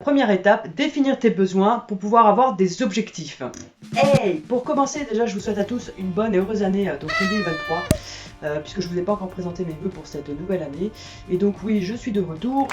Première étape, définir tes besoins pour pouvoir avoir des objectifs. Hey! Pour commencer, déjà, je vous souhaite à tous une bonne et heureuse année, donc 2023, puisque je ne vous ai pas encore présenté mes vœux pour cette nouvelle année. Et donc oui, je suis de retour.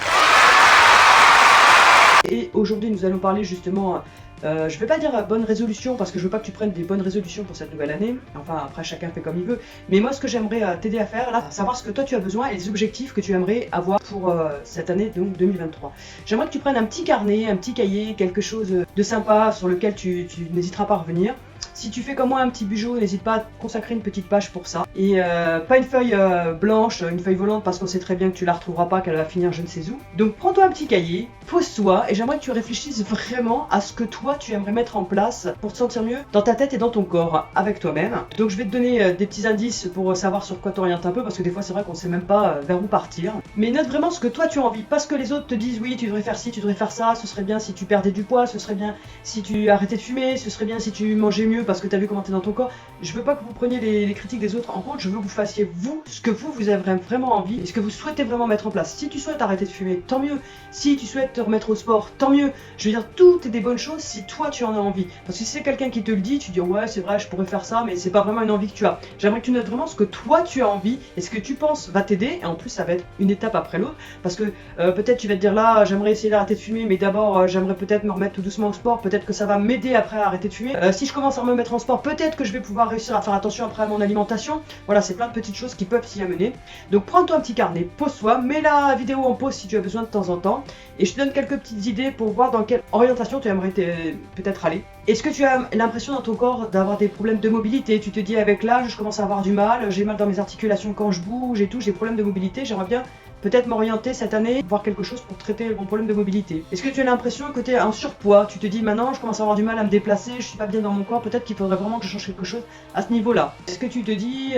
Et aujourd'hui, nous allons parler justement, je vais pas dire bonne résolution, parce que je veux pas que tu prennes des bonnes résolutions pour cette nouvelle année. Enfin, après, chacun fait comme il veut. Mais moi, ce que j'aimerais t'aider à faire, là, savoir ce que toi tu as besoin et les objectifs que tu aimerais avoir pour cette année, donc 2023. J'aimerais que tu prennes un petit carnet, un petit cahier, quelque chose de sympa sur lequel tu n'hésiteras pas à revenir. Si tu fais comme moi un petit bijou, n'hésite pas à consacrer une petite page pour ça. Et pas une feuille blanche, une feuille volante, parce qu'on sait très bien que tu la retrouveras pas, qu'elle va finir je ne sais où. Donc prends-toi un petit cahier, pose-toi, et j'aimerais que tu réfléchisses vraiment à ce que toi tu aimerais mettre en place pour te sentir mieux dans ta tête et dans ton corps, avec toi-même. Donc je vais te donner des petits indices pour savoir sur quoi t'orienter un peu, parce que des fois c'est vrai qu'on sait même pas vers où partir. Mais note vraiment ce que toi tu as envie, pas ce que les autres te disent, oui tu devrais faire ci, tu devrais faire ça, ce serait bien si tu perdais du poids, ce serait bien si tu arrêtais de fumer, ce serait bien si tu mangeais mieux parce que tu as vu comment t'es dans ton corps. Je veux pas que vous preniez les critiques des autres en compte, je veux que vous fassiez vous ce que vous avez vraiment envie et ce que vous souhaitez vraiment mettre en place. Si tu souhaites arrêter de fumer, tant mieux. Si tu souhaites te remettre au sport, tant mieux. Je veux dire, tout est des bonnes choses si toi tu en as envie. Parce que si c'est quelqu'un qui te le dit, tu dis ouais c'est vrai je pourrais faire ça, mais c'est pas vraiment une envie que tu as. J'aimerais que tu notes vraiment ce que toi tu as envie et ce que tu penses va t'aider, et en plus ça va être une étape après l'autre, parce que peut-être tu vas te dire là j'aimerais essayer d'arrêter de fumer, mais d'abord j'aimerais peut-être me remettre tout doucement au sport, peut-être que ça va m'aider après à arrêter de fumer. Si je commence à me mettre en sport, peut-être que je vais pouvoir réussir à faire attention après à mon alimentation. Voilà, c'est plein de petites choses qui peuvent s'y amener. Donc prends-toi un petit carnet, pose-toi, mets la vidéo en pause si tu as besoin de temps en temps, et je te donne quelques petites idées pour voir dans quelle orientation tu aimerais peut-être aller. Est-ce que tu as l'impression dans ton corps d'avoir des problèmes de mobilité? Tu te dis avec l'âge je commence à avoir du mal, j'ai mal dans mes articulations quand je bouge et tout, j'ai des problèmes de mobilité, j'aimerais bien peut-être m'orienter cette année, voir quelque chose pour traiter mon problème de mobilité. Est-ce que tu as l'impression que tu es en surpoids? Tu te dis maintenant je commence à avoir du mal à me déplacer, je suis pas bien dans mon corps, peut-être qu'il faudrait vraiment que je change quelque chose à ce niveau-là. Est-ce que tu te dis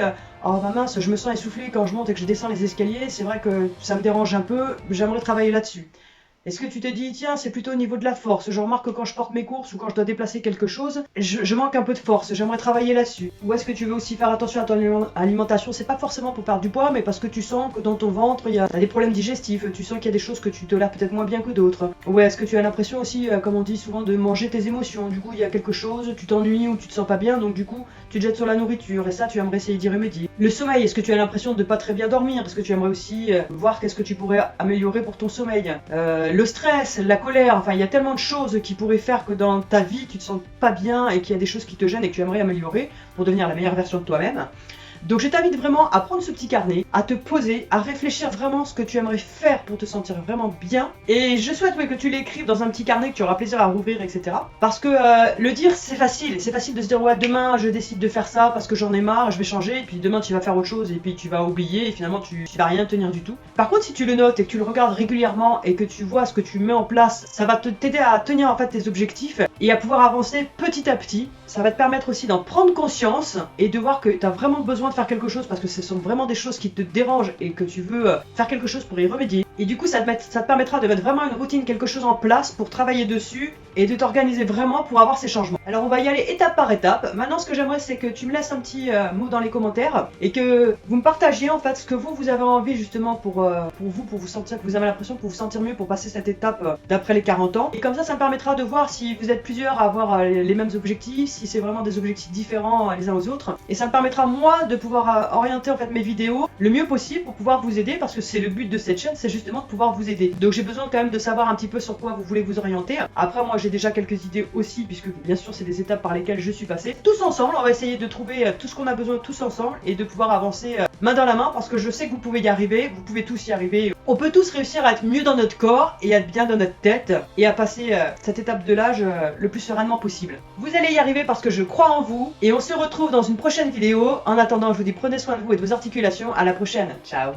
oh bah mince, je me sens essoufflé quand je monte et que je descends les escaliers, c'est vrai que ça me dérange un peu, j'aimerais travailler là-dessus. Est-ce que tu te dis, tiens, c'est plutôt au niveau de la force, je remarque que quand je porte mes courses ou quand je dois déplacer quelque chose, je manque un peu de force, j'aimerais travailler là-dessus. Ou est-ce que tu veux aussi faire attention à ton alimentation? C'est pas forcément pour perdre du poids, mais parce que tu sens que dans ton ventre, t'as des problèmes digestifs, tu sens qu'il y a des choses que tu tolères peut-être moins bien que d'autres. Ou est-ce que tu as l'impression aussi, comme on dit souvent, de manger tes émotions? Du coup, il y a quelque chose, tu t'ennuies ou tu te sens pas bien, donc du coup, tu te jettes sur la nourriture, et ça, tu aimerais essayer d'y remédier. Le sommeil, est-ce que tu as l'impression de pas très bien dormir? Parce que tu aimerais aussi voir qu'est-ce que tu pourrais améliorer pour ton sommeil. Le stress, la colère, enfin il y a tellement de choses qui pourraient faire que dans ta vie tu te sens pas bien et qu'il y a des choses qui te gênent et que tu aimerais améliorer pour devenir la meilleure version de toi-même. Donc je t'invite vraiment à prendre ce petit carnet, à te poser, à réfléchir vraiment ce que tu aimerais faire pour te sentir vraiment bien. Et je souhaite que tu l'écrives dans un petit carnet que tu auras plaisir à rouvrir, etc. Parce que le dire c'est facile de se dire ouais demain je décide de faire ça parce que j'en ai marre, je vais changer, et puis demain tu vas faire autre chose et puis tu vas oublier et finalement tu vas rien tenir du tout. Par contre si tu le notes et que tu le regardes régulièrement et que tu vois ce que tu mets en place, ça va t'aider à tenir en fait tes objectifs et à pouvoir avancer petit à petit. Ça va te permettre aussi d'en prendre conscience et de voir que tu as vraiment besoin de faire quelque chose parce que ce sont vraiment des choses qui te dérangent et que tu veux faire quelque chose pour y remédier. Et du coup ça te permettra de mettre vraiment une routine, quelque chose en place pour travailler dessus et de t'organiser vraiment pour avoir ces changements. Alors on va y aller étape par étape. Maintenant ce que j'aimerais c'est que tu me laisses un petit mot dans les commentaires et que vous me partagiez en fait ce que vous avez envie justement pour vous sentir, que vous avez l'impression pour vous sentir mieux pour passer cette étape d'après les 40 ans. Et comme ça me permettra de voir si vous êtes plusieurs à avoir les mêmes objectifs, si c'est vraiment des objectifs différents les uns aux autres. Et ça me permettra moi de pouvoir orienter en fait mes vidéos le mieux possible pour pouvoir vous aider, parce que c'est le but de cette chaîne, c'est justement de pouvoir vous aider. Donc j'ai besoin quand même de savoir un petit peu sur quoi vous voulez vous orienter. Après moi j'ai déjà quelques idées aussi, puisque bien sûr c'est des étapes par lesquelles je suis passée. Tous ensemble on va essayer de trouver tout ce qu'on a besoin tous ensemble et de pouvoir avancer main dans la main, parce que je sais que vous pouvez y arriver, vous pouvez tous y arriver. On peut tous réussir à être mieux dans notre corps et à être bien dans notre tête et à passer cette étape de l'âge le plus sereinement possible. Vous allez y arriver parce que je crois en vous, et on se retrouve dans une prochaine vidéo. En attendant, je vous dis prenez soin de vous et de vos articulations. À la prochaine, ciao.